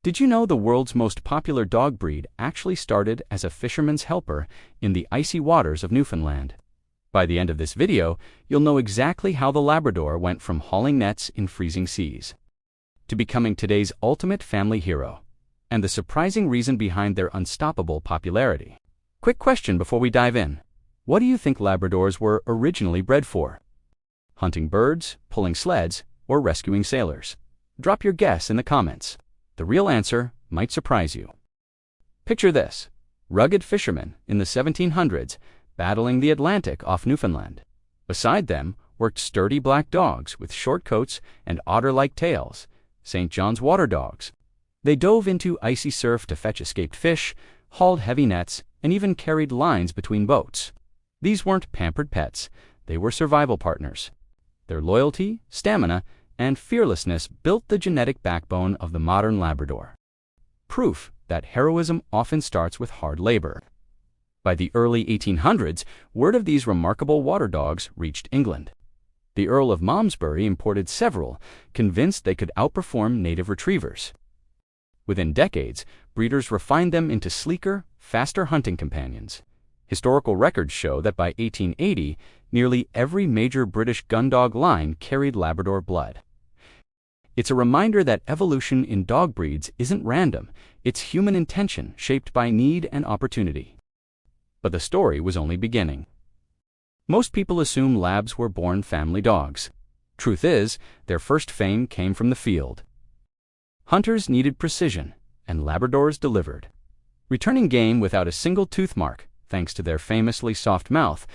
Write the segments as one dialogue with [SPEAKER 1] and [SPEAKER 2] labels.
[SPEAKER 1] Did you know the world's most popular dog breed actually started as a fisherman's helper in the icy waters of Newfoundland? By the end of this video, you'll know exactly how the Labrador went from hauling nets in freezing seas to becoming today's ultimate family hero, and the surprising reason behind their unstoppable popularity. Quick question before we dive in. What do you think Labradors were originally bred for? Hunting birds, pulling sleds, or rescuing sailors? Drop your guess in the comments. The real answer might surprise you. Picture this: rugged fishermen in the 1700s battling the Atlantic off Newfoundland. Beside them worked sturdy black dogs with short coats and otter-like tails, St. John's water dogs. They dove into icy surf to fetch escaped fish, hauled heavy nets, and even carried lines between boats. These weren't pampered pets, they were survival partners. Their loyalty, stamina, and fearlessness built the genetic backbone of the modern Labrador. Proof that heroism often starts with hard labor. By the early 1800s, word of these remarkable water dogs reached England. The Earl of Malmesbury imported several, convinced they could outperform native retrievers. Within decades, breeders refined them into sleeker, faster hunting companions. Historical records show that by 1880, nearly every major British gun dog line carried Labrador blood. It's a reminder that evolution in dog breeds isn't random, it's human intention shaped by need and opportunity. But the story was only beginning. Most people assume Labs were born family dogs. Truth is, their first fame came from the field. Hunters needed precision, and Labradors delivered. Returning game without a single tooth mark, thanks to their famously soft mouth,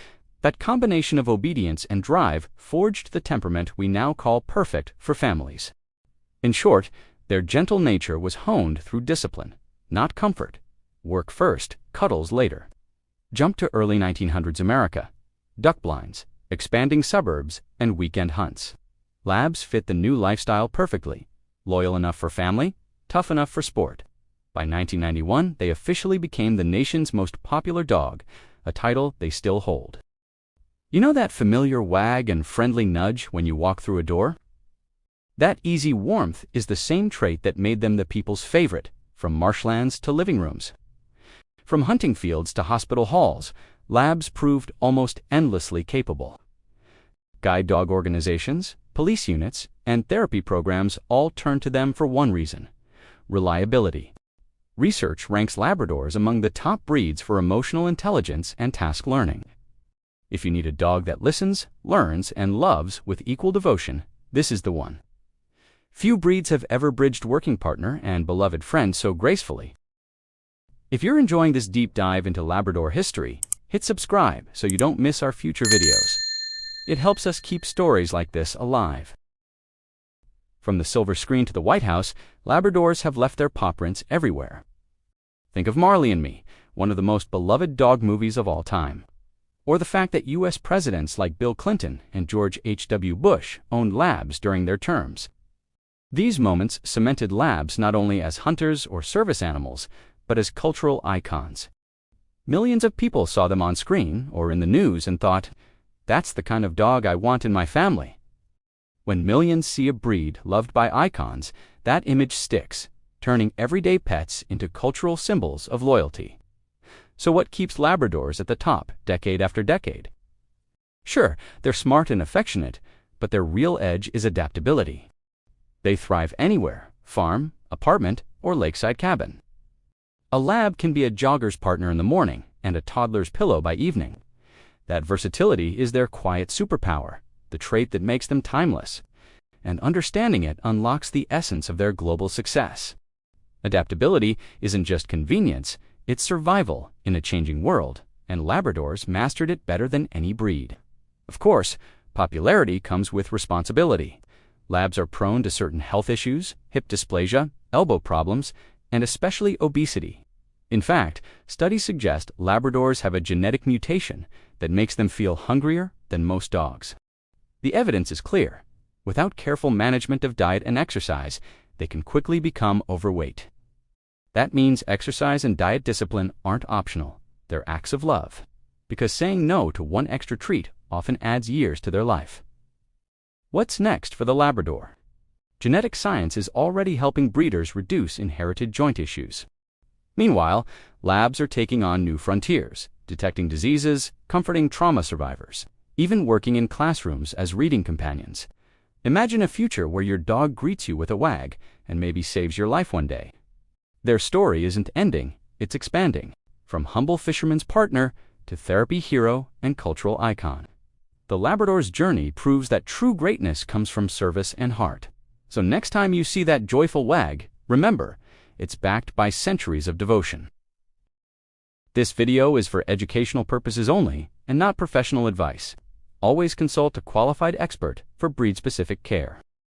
[SPEAKER 1] that combination of obedience and drive forged the temperament we now call perfect for families. In short, their gentle nature was honed through discipline, not comfort. Work first, cuddles later. Jump to early 1900s America. Duck blinds, expanding suburbs, and weekend hunts. Labs fit the new lifestyle perfectly. Loyal enough for family, tough enough for sport. By 1991, they officially became the nation's most popular dog, a title they still hold. You know that familiar wag and friendly nudge when you walk through a door? That easy warmth is the same trait that made them the people's favorite, from marshlands to living rooms. From hunting fields to hospital halls, Labs proved almost endlessly capable. Guide dog organizations, police units, and therapy programs all turn to them for one reason: reliability. Research ranks Labradors among the top breeds for emotional intelligence and task learning. If you need a dog that listens, learns, and loves with equal devotion, this is the one. Few breeds have ever bridged working partner and beloved friend so gracefully. If you're enjoying this deep dive into Labrador history, hit subscribe so you don't miss our future videos. It helps us keep stories like this alive. From the silver screen to the White House, Labradors have left their pawprints everywhere. Think of Marley and Me, one of the most beloved dog movies of all time. Or the fact that U.S. presidents like Bill Clinton and George H.W. Bush owned Labs during their terms. These moments cemented Labs not only as hunters or service animals, but as cultural icons. Millions of people saw them on screen or in the news and thought, "That's the kind of dog I want in my family." When millions see a breed loved by icons, that image sticks, turning everyday pets into cultural symbols of loyalty. So what keeps Labradors at the top decade after decade? Sure, they're smart and affectionate, but their real edge is adaptability. They thrive anywhere: farm, apartment, or lakeside cabin. A Lab can be a jogger's partner in the morning and a toddler's pillow by evening. That versatility is their quiet superpower, the trait that makes them timeless. And understanding it unlocks the essence of their global success. Adaptability isn't just convenience, it's survival in a changing world, and Labradors mastered it better than any breed. Of course, popularity comes with responsibility. Labs are prone to certain health issues, hip dysplasia, elbow problems, and especially obesity. In fact, studies suggest Labradors have a genetic mutation that makes them feel hungrier than most dogs. The evidence is clear. Without careful management of diet and exercise, they can quickly become overweight. That means exercise and diet discipline aren't optional, they're acts of love, because saying no to one extra treat often adds years to their life. What's next for the Labrador? Genetic science is already helping breeders reduce inherited joint issues. Meanwhile, labs are taking on new frontiers, detecting diseases, comforting trauma survivors, even working in classrooms as reading companions. Imagine a future where your dog greets you with a wag and maybe saves your life one day. Their story isn't ending, it's expanding, from humble fisherman's partner to therapy hero and cultural icon. The Labrador's journey proves that true greatness comes from service and heart. So next time you see that joyful wag, remember, it's backed by centuries of devotion. This video is for educational purposes only and not professional advice. Always consult a qualified expert for breed-specific care.